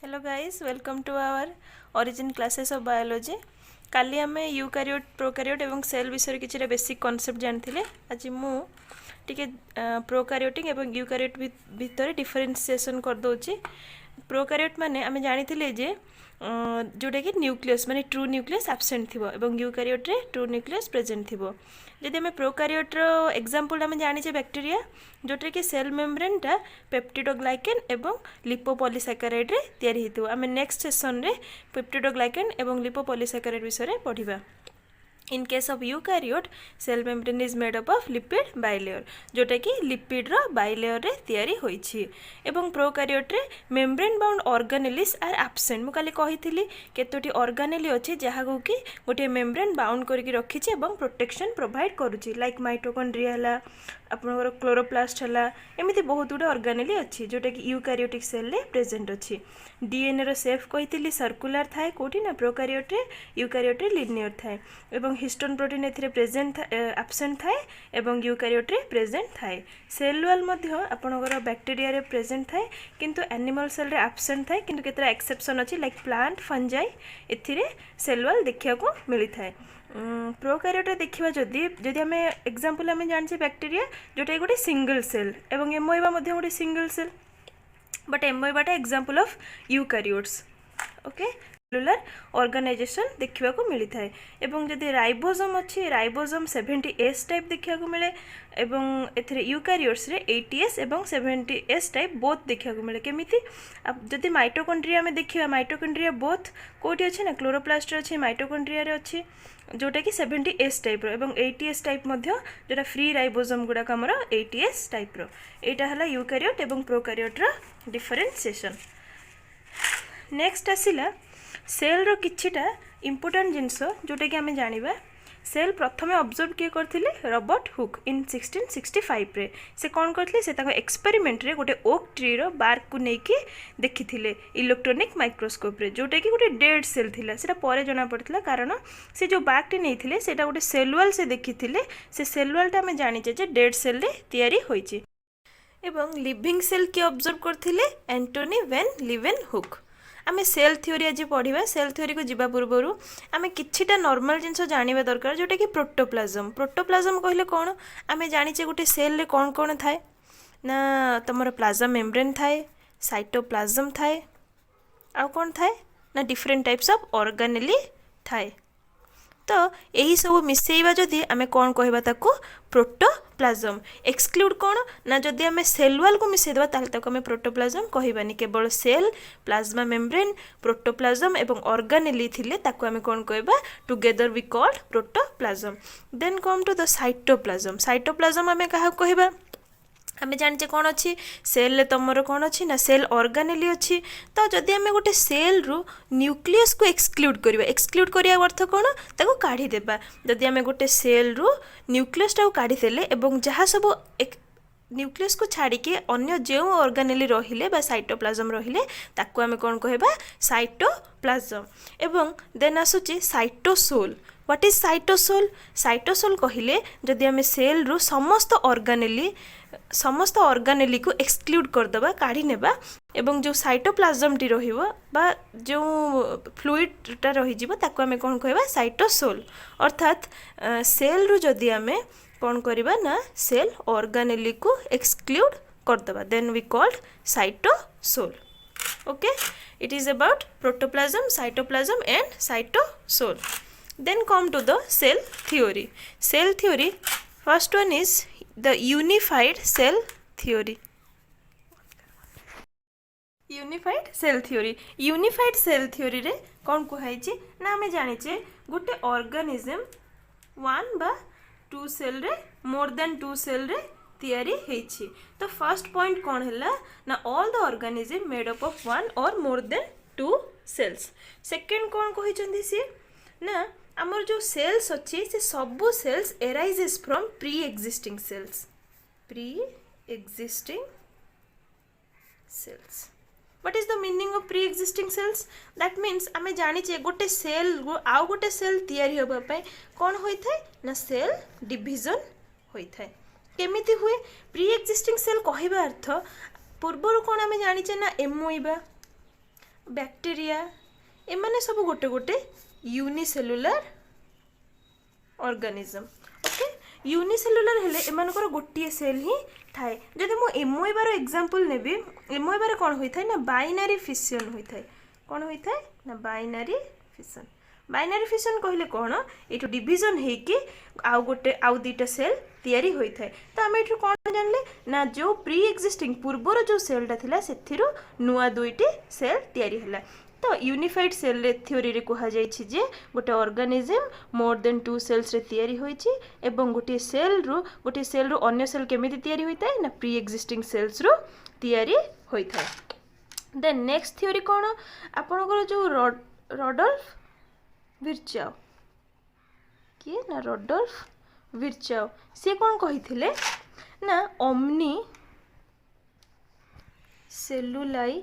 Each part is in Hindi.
Hello guys, welcome to our origin classes of biology. काली आमे यूकारियोट प्रोकारियोट एवं सेल विषय किसी बेसिक कॉन्सेप्ट जानते। आज मु टिके प्रोकारियोटिक एवं यूकारियोट भितर डिफरेंशिएशन कर दूची। प्रोकारियोट माने आमे जानी जे जोटा कि न्यूक्लियस माने ट्रू न्यूक्लियस एब्सेंट थिबो एवं यूकारियोट रे ट्रू न्यूक्लियस प्रेजेंट थिबो। जदि आमे प्रोकारियोट रो एग्जांपल आमे जानी बैक्टीरिया जोटा कि सेल मेम्ब्रेन टा पेप्टिडोग्लाइकेन एवं लिपोपॉलीसैकेराइड रे तैयारी हेतु। आमे नेक्स्ट सेशन रे पेप्टिडोग्लाइकेन एवं लिपोपॉलीसैकेराइड विषय पढ़िबा। In case of eukaryote cell membrane is made up of lipid bilayer जोटा कि लिपिड रो बाइलेयर रे तैयारी होइछि। एवं प्रोकारियोट रे membrane bound organelles are absent. मु काली कहिथिली केतोटी ऑर्गेनेली अछि जहागु कि गोटे मेम्ब्रेन बाउंड करके रखिछि एवं प्रोटेक्शन प्रोवाइड करूछि। लाइक माइटोकॉन्ड्रिया हला, आपनकर क्लोरोप्लास्ट हला, एमिति बहुत गुडे ऑर्गेनेली अछि जोटा कि यूकारियोटिक सेल रे प्रेजेंट अछि। डीएनए रो शेप कहिथिली सर्कुलर थाए कोठी ना प्रोकारियोट रे, यूकारियोट रे लिनियर थाए। एवं हिस्टोन प्रोटीन एथिरे प्रेजेंट एब्सेंट थाए एवं यूकारियोट रे प्रेजेंट थाए। सेल वॉल मध्य आपनकर बैक्टीरिया रे प्रेजेंट थाए किंतु एनिमल सेल रे एब्सेंट थाए। किंतु केतरा एक्सेप्शन अछि लाइक प्लांट फंजाई एथिरे सेल वॉल देखिया को मिली थाए। प्रोकारियोट रे देखिबा जदि आमे एग्जांपल आमे जानछि बैक्टीरिया जोटा गोटे सिंगल सेल एवं एमोइबा मध्य गोटे सिंगल सेल, बट एमोइबाटा example of eukaryotes. Okay, cellular organisation देखा को मिली थाए। एवं जदि राइबोसोम अच्छी राइबोसोम 70S टाइप देखा को मिले एवं एथिरे यूकारियोट्स रे 80S एवं 70S टाइप बोथ देखा को मिले। केमिति अब जदि माइटोकॉन्ड्रिया में देखिबा माइटोकॉन्ड्रिया बोथ कोठी अछि ना क्लोरोप्लास्ट अछि, माइटोकॉन्ड्रिया रे अछि जोटा कि 70S टाइप रो एवं 80S टाइप मध्य जोटा फ्री राइबोसोम गुडा हमर 80S टाइप रो। एटा हला यूकारियोट एवं प्रोकारियोट रो differentiation. Next आसिला cell row किछिटा important जिनस जोटा कि आमे जानिबा। सेल प्रथमे ऑब्जर्व किए करथिले रॉबर्ट हुक इन 1665 रे। से कोन करथिले से ताको एक्सपेरिमेंट रे गोटे ओक ट्री रो बार्क को नेकी देखिथिले इलेक्ट्रॉनिक माइक्रोस्कोप रे जोटा कि गोटे डेड सेल थिला। सेटा परे जणा पड़थिला कारण से जो बार्क टे नेथिले सेटा गोटे सेल वॉल से देखिथिले। से सेल वॉल टा आमे जानिचे जे डेड सेल रे तयारी होइची। एवं लिविंग सेल के ऑब्जर्व करथिले एंटोनी वैन लीवेनहुक। आमे सेल थ्योरी आज पढ़िबा। सेल थ्योरी को जिबा पूर्वरु आमे किछिटा नॉर्मल जिंस जानिबा दरकार जोटा कि प्रोटोप्लाज्म। प्रोटोप्लाज्म कहले कोन आमे जानिचे गोटे सेल रे कोन कोन थाए ना तमर प्लाज्मा मेम्ब्रेन थाए, साइटोप्लाज्म थाए, आ कोन थाए ना डिफरेंट टाइप्स ऑफ ऑर्गेनेली थाए। तो यही सब मिसेइबा जदि आमे कोन कहबा ताको प्रोटोप्लाज्म। एक्सक्लूड कोन ना जदि आमे सेल वॉल को मिसेइ देबा ताले ताको आमे प्रोटोप्लाज्म कहबानी। केवल सेल, प्लाज्मा मेम्ब्रेन, प्रोटोप्लाज्म एवं ऑर्गेनेली थिले ताको आमे कोन कहबा together we called protoplasm. Then come to the cytoplasm. Cytoplasm आमे काहा कहबा आमे जानचे कौन अच्छी सेल रे तमर कौन अच्छी ना सेल ऑर्गेनेली अच्छी। तो जदि आमे गोटे सेल रु न्यूक्लियस को एक्सक्लूड करिबा, एक्सक्लूड करिया अर्थ कौन ताको काढी देबा। जदि आमे गोटे सेल रु न्यूक्लियस टाको काढी देले एवं जहा सब न्यूक्लियस को छाड़ी के अन्य जो ऑर्गेनेली रहिले बा साइटोप्लाज्म रहिले ताको आमे कौन कहबा साइटोप्लाज्म। एवं देन आसुची cytosol. What is cytosol? Cytosol कहिले जदि आमे सेल रु समस्त ऑर्गेनेली को एक्सक्लूड कर दबा, काढी नेबा एवं जो साइटोप्लाज्म टी रहिबो बा जो फ्लूइड टा रहि जिवो ताको आमे कोन कहबा साइटोसोल। अर्थात सेल रु जदि आमे कोन करिबा ना सेल ऑर्गेनेली को एक्सक्लूड कर दबा then we called cytosol. Okay, it is about protoplasm, cytoplasm and cytosol. Then come to the cell theory. Cell theory, first one is the unified cell theory. Unified cell theory. Unified cell theory रे कौन कहुई ना आमे जानिचे गोटे ऑर्गेनिज्म वन बा टू सेल रे मोर देन टू सेल रे तैयारी हेछि। तो फर्स्ट पॉइंट कौन है ना all the organism made up of one और more than two cells. Second कौन कहिसंदी सी ना आमर जो सेल्स अच्छी से सबू cells arises from pre existing cells. Pre existing cells. What is the meaning of pre existing cells? That means आमे जानिचे गोटे सेल आउ गोटे सेल तैयारी होबा पय कोन होई थाए ना सेल डिवीजन होई थाए। केमिति हुए? प्री एग्जिस्टिंग सेल कहबा अर्थ पूर्वरु कोन आमे जानिचे ना एमोइबा बैक्टेरिया एमाने सब गोटे गोटे यूनिसेलुलर ऑर्गेनिज्म ओके यूनिसेलुलर हेले एमानकर गोटे सेल ही थाए जदि मु एमोइबार एग्जांपल नेबी एमोइबार कौन होइथाय ना बाइनरी फिशन होइथाय कौन होइथाय ना बाइनरी फिशन कहले कौन एटू डिवीजन हेकी आउ गोटे आउ दुईटा सेल तैयारी होइथाय तो आम एठू कौन जानले ना जो प्री एक्जिस्टिंग पूर्वर जो सेलटा थिला सेथिरु नुआ दुईटी सेल तैयारी हला तो यूनिफाइड सेल थ्योरी रे कहा जायछि जे गोटे ऑर्गेनिज्म मोर देन 2 सेल्स रे तैयारी होइछि एवं गोटे सेल रु अन्य सेल केमिति तैयारी होइताय ना प्री एक्जिस्टिंग सेल्स रु तैयारी होइथाय देन नेक्स्ट थ्योरी कौन आपनकर जो रडोल्फ विर्चाओ किए ना रडोल्फ विर्चाओ सी कौन कही ना ओमनी सेलुलाई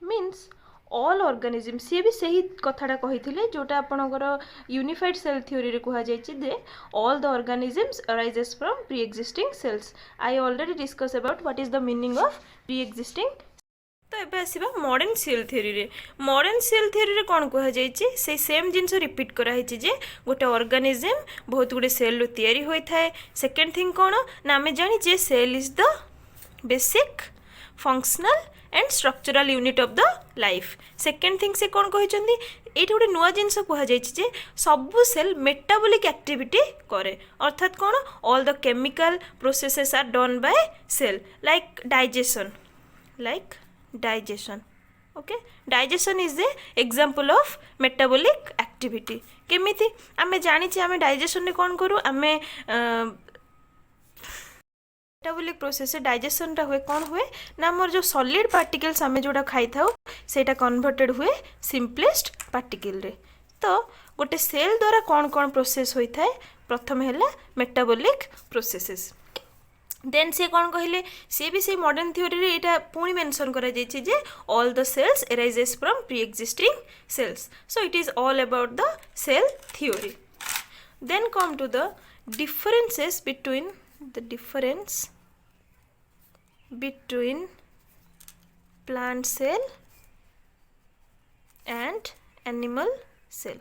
मीन्स ऑल ऑर्गेनिज्म सी भी सही कथाटा कही जोटा आपणकर यूनिफाइड सेल थ्योरी रे कहा जायछि जे all the organisms arises from pre existing cells I already discuss about what is the meaning of pre existing तो एबे आसीबा मॉडर्न सेल थ्योरी रे मॉडर्न सेल थ्योरी रे कोन कहा जायछि से सेम जिंस रिपीट करा हिछि जे गोटे ऑर्गेनिज्म बहुत गुडे सेल रो तयारी होई थाए सेकंड थिंग कोन ना हमें जानि जे cell is the basic functional and structural unit of the life second thing से कोन कहिसंदी एठी गोटे नुआ जिंस कहा जायछि जे सबु सेल मेटाबॉलिक एक्टिविटी करे अर्थात कोन all the chemical processes are done by cell like digestion okay digestion is the example of metabolic activity केमिति आमे जानि छि आमे डाइजेशन रे कोन करू आमे मेटाबॉलिक प्रोसेस से डाइजेशन टा हुए कौन हुए ना मोर जो सॉलिड पार्टिकल्स आमे जोडा खाई थाउ सेटा कन्वर्टेड हुए सिंपलेस्ट पार्टिकल रे तो गोटे सेल द्वारा कौन कौन प्रोसेस होई थाए प्रथम हैला मेटाबॉलिक प्रोसेसेस देन से कौन कहले से भी से मॉडर्न थ्योरी रे एटा पुणी मेंशन करा जायछि जे all the cells arises from pre existing cells so it is all about the cell theory then come to the differences between plant cell and animal cell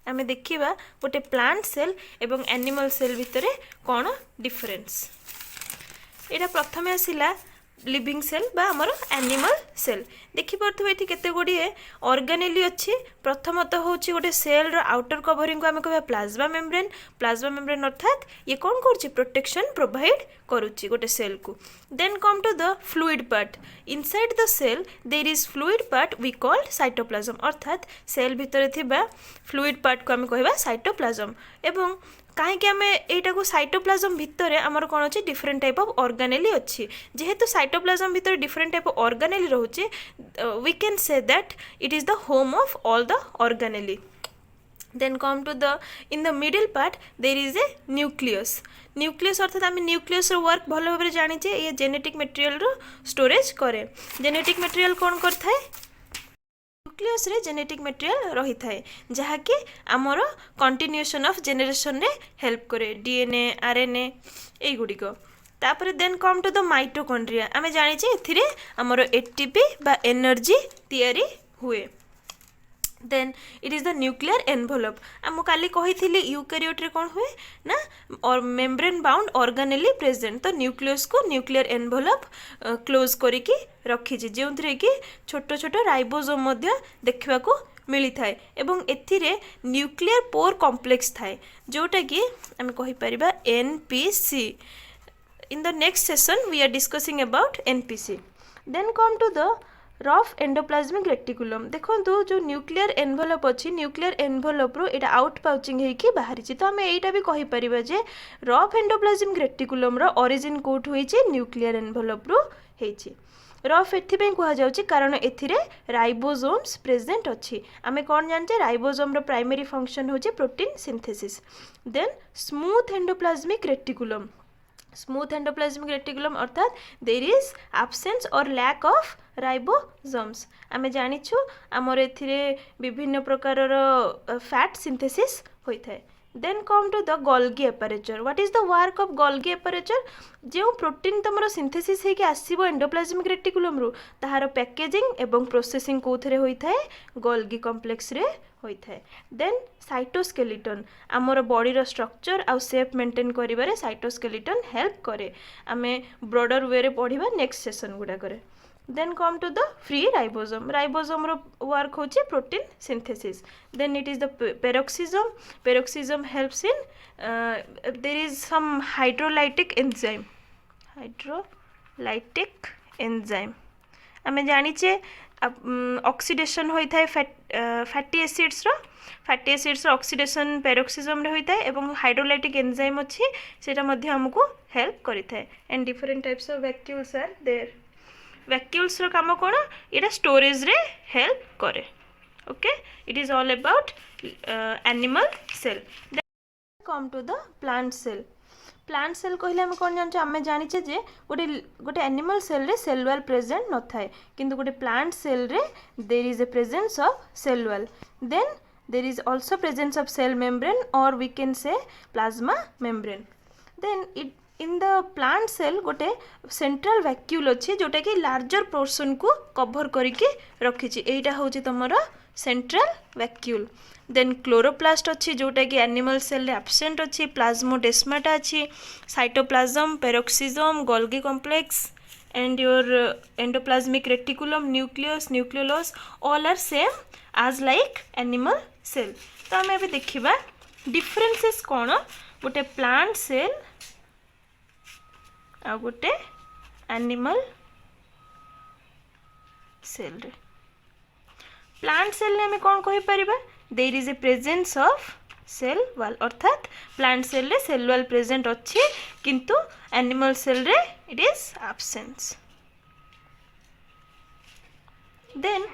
आमे देखिबा गोटे प्लांट सेल एवं एनिमल सेल भितर कौन डिफरेंस एटा प्रथमे आसिला लिविंग सेल बा हमर एनिमल सेल देखि परथबे एठी केते गुडी ऑर्गेनेली अछि प्रथमतः होछि गोटे सेल रो आउटर कवरिंग को आमे कहबा प्लाज्मा मेम्ब्रेन अर्थात ये कोन करछि प्रोटेक्शन प्रोवाइड करूछि गोटे सेल को then come to the fluid part inside the cell there is fluid part we called cytoplasm अर्थात सेल भितर थिबा फ्लूइड पार्ट को आमे कहबा साइटोप्लाज्म एवं कहीं आम यहाँ को साइटोप्लाज्म भितर आमर कौन अच्छे डिफरेंट टाइप ऑफ ऑर्गेनेली अच्छी जेहेतु साइटोप्लाज्म भितर डिफरेंट टाइप ऑफ ऑर्गेनेली रोचे we can say that it is the home of all the organelle then come to the in the middle part there is a nucleus अर्थात आम न्यूक्लियस वर्क भल भाव जाने ये जेनेटिक मटेरियल रो स्टोरेज करे जेनेटिक मटेरियल कौन करता है न्यूक्लियस रे जेनेटिक मटेरियल रही थाए जहाँकि आमर कंटिन्यूएशन ऑफ जेनरेशन रे हेल्प करे डीएनए आरएनए एई गुडी को तापर then come to the mitochondria आमे जानि जे एथिरे आमर एटीपी बा एनर्जी तयारी हुए then it is the nuclear envelope आम काली कही यूकैरियोट रे कौन हुए ना और मेम्ब्रेन बाउंड ऑर्गेनेली प्रेजेंट तो न्यूक्लियस को न्यूक्लियर एनवेलप क्लोज करिकी रखी जो कि छोट छोट राइबोसोम देखा मिली थाए एवं एथिरे न्यूक्लियर पोर कॉम्प्लेक्स थाए जोटा कि आम कहि परिबा NPC in the next session we are discussing about NPC then come to the rough endoplasmic reticulum देखो जो न्यूक्लियर एनवेलप अच्छी न्यूक्लियर एनवेलप रो एटा आउट पाउचिंग हेकी बाहरी तो आम एटा भी कहि परिबा जे रफ एंडोप्लाज्मिक रेटिकुलम रो ओरिजिन कोट होईची न्यूक्लियर एनवेलप रो हेची रफ एथिपे कहा जाउची कारण एथिरे राइबोसोम्स प्रेजेंट अच्छी आमे कौन जानचे राइबोसोम रो प्राइमरी फंक्शन होची protein synthesis then smooth endoplasmic reticulum अर्थात देयर इज एब्सेंस और लैक ऑफ राइबोसोम्स आमे जानिछु हमर एथिरे विभिन्न प्रकार रो फैट सिंथेसिस होई थाए then come to the Golgi apparatus. What is the work of Golgi apparatus? जो प्रोटीन तुम सिंथेसिस होकर आसो एंडोप्लाज्मिक रेटिकुलम रु ताहार पैकेजिंग एवं प्रोसेसिंग कौन होता है गोल्गी कॉम्प्लेक्स रे होता है. देन साइटोस्केलेटन आमर बॉडी स्ट्रक्चर आउ शेप मेंटेन करिबारे साइटोस्केलेटन हेल्प करे. आमे ब्रॉडर वे रे पढ़िबा नेक्स्ट सेशन गुडा करे. Then come to the free ribosome. Ribosome row work होची protein synthesis. Then it is the peroxisome. Peroxisome helps in there is some hydrolytic enzyme. Hydrolytic enzyme. आमे जानिचे ऑक्सीडेशन होता है फैटी एसिड्स रो ऑक्सीडेशन पेरोक्सिजम रे होता है एवं हाइड्रोलाइटिक एंजाइम अच्छी सेटा मध्य हमको हेल्प करता है. And different types of vacuoles are there. Vacuoles रो काम कौन ये स्टोरेज रे हेल्प करे. Okay it is all about animal cell. Come to the plant cell. Plant cell कहले आम कौन जान आम जाचे जे गोटे गोटे एनिमल सेल रे सेल वॉल प्रेजेंट न थाए किंतु गोटे प्लांट सेल रे there is a presence of cell wall. Then there is also presence of cell membrane और we can say plasma membrane. Then it in the plant cell गोटे सेंट्रल वैक्यूल अच्छी जोटा कि लार्जर पोर्शन को कभर करके रखी. एटा हूँ तुम सेंट्रल वैक्यूल. देन क्लोरोप्लास्ट अच्छी जोटा कि एनिमल सेल एब्सेंट अच्छी. प्लाज्मोडेस्माटा अच्छी. Cytoplasm peroxisome Golgi complex and your endoplasmic reticulum nucleus nucleolus all are same as like animal cell. तो आम ए देखा डिफरेन्सेस कौन गोटे प्लांट सेल आ गोटे एनिमल सेल रे. प्लांट सेल ने कौन कहि परिबा there is a presence of cell wall अर्थात प्लांट सेल रे सेल वॉल प्रेजेंट अच्छी किंतु एनिमल सेल रे it is absence. Then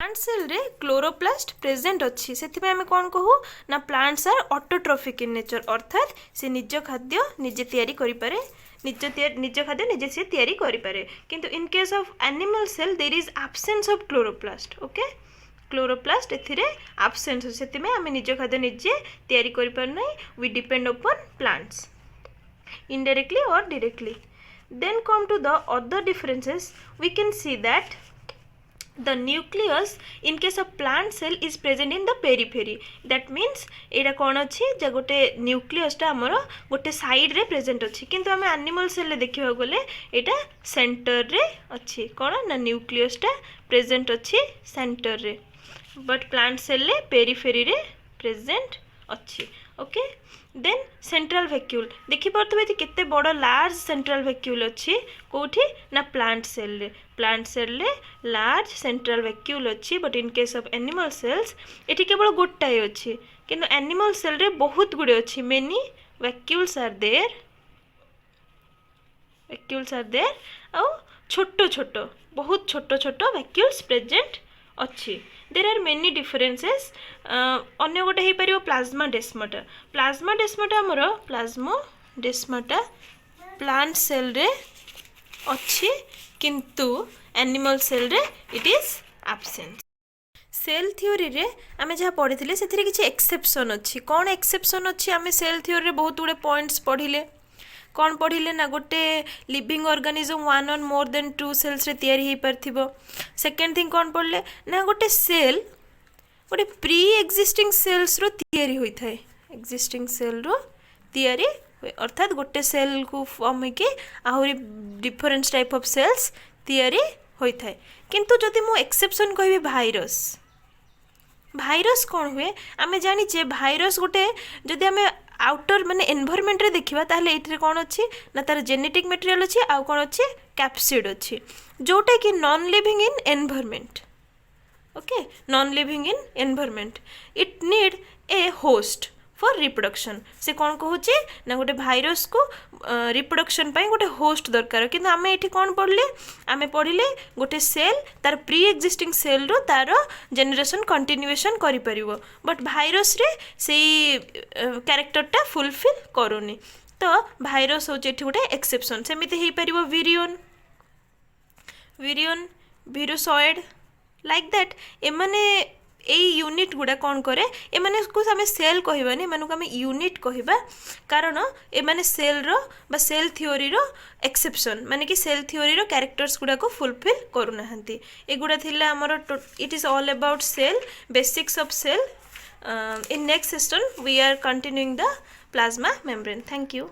plant cell रे क्लोरोप्लास्ट प्रेजेंट अच्छी से आम कौन कहू ना plants are autotrophic in nature अर्थात से निज खाद्य निजे तैयारी करि पारे निज खाद्य निजे से तैयारी करि पारे किंतु in case of animal cell there is absence of chloroplast. Okay chloroplast एथिरे एब्सेंस से आम निज खाद्य निजे तैयारी करि पार नै. We depend upon plants indirectly or directly. Then come to the other differences. We can see that the nucleus in case of plant cell is present in the periphery. That means एटा कौन अच्छी जे गोटे न्यूक्लियस टा आमर गोटे साइड रे प्रेजेंट अच्छी किंतु आम एनिमल सेल रे देखा गले एटा सेंटर रे अच्छी कौन ना न्यूक्लियस टा प्रेजेंट अच्छी सेंटर रे बट प्लांट सेल रे पेरिफेरी रे प्रेजेंट अच्छी. ओके देन सेंट्रल वैक्यूल देखि पारथबे केते बड़ लार्ज सेंट्रल वैक्यूल अच्छी कोठी ना प्लांट सेल रे लार्ज सेंट्रल वैक्यूल अच्छी but in case of animal cells एठी केवल गोटाए अच्छी किंतु एनिमल सेल रे बहुत गुडे अच्छी. मेनी वैक्यूल्स आर देयर आ छोटो छोटो बहुत छोटो छोटो वैक्यूल्स प्रेजेंट अच्छी. There are many differences. अन्य गोटे हो पार प्लाज्माडेस्माटा आमर प्लाज्मोडेस्माटा प्लांट सेल रे अच्छी किंतु एनिमल सेल रे it is absent. Cell theory रे आमे जहाँ पढ़ी से किसी एक्सेप्शन अच्छी. कौन एक्सेप्शन अच्छी आमे सेल थ्योरी रे बहुत गुड़े पॉइंट्स पढ़िले. कौन पढ़िले ना गोटे लिविंग ऑर्गेनिज्म वन और मोर देन टू सेल्स रे तैयारी हो पारथिबो. सेकेंड थिंग कौन पढ़ले ना गोटे सेल गोटे प्री एक्जिस्टिंग सेल्स रो तैयारी होता है. एक्जिस्टिंग सेल रो तैयारी अर्थात गोटे सेल को फॉर्म होके आहरी डिफरेंट टाइप ऑफ सेल्स तैयारी होता है. किंतु जदि मु एक्सेप्शन कहबी भाइरस कौन हुए आमे जानिचे भाइरस गोटे जदि आमे आउटर माने एनवायरमेंट रे देखिबा ताहले एथरे कौन अच्छी ना तार जेनेटिक मटेरियल अच्छी आउ कौन अच्छी कैप्सिड अच्छी जोटा कि non living in environment. Okay non living in environment it need a host for reproduction. से कौन कहूँ ना गोटे भाइरस को रिप्रोडक्शन पाई गोटे होस्ट दरकार किंतु आमे एठी कौन पढ़ले आमे पढ़िले गोटे सेल तार प्री एक्जिस्टिंग सेल रो तार जेनेरेशन कंटिन्यूएशन करि परिबो बट भाइरस रे सेई कैरेक्टरटा फुलफिल करूनी. तो भाइरस होचे एठी गोटे एक्सेप्शन. सेमिति हेई परिबो विरियन वीरोसॉइड लाइक दैट एमाने এই यूनिट गुड़ा कौन करे एमाने को आम सेल कहबानी एमानू आम यूनिट कहबा कारण एमाने सेल रो बा सेल थ्योरी रो एक्सेप्शन माने कि सेल थ्योरी रो कैरेक्टर्स गुड़ा को फुलफिल करू नाहंती एगुड़ा थिला हमर it is all about cell basics of cell in next session we are continuing the plasma membrane. Thank you.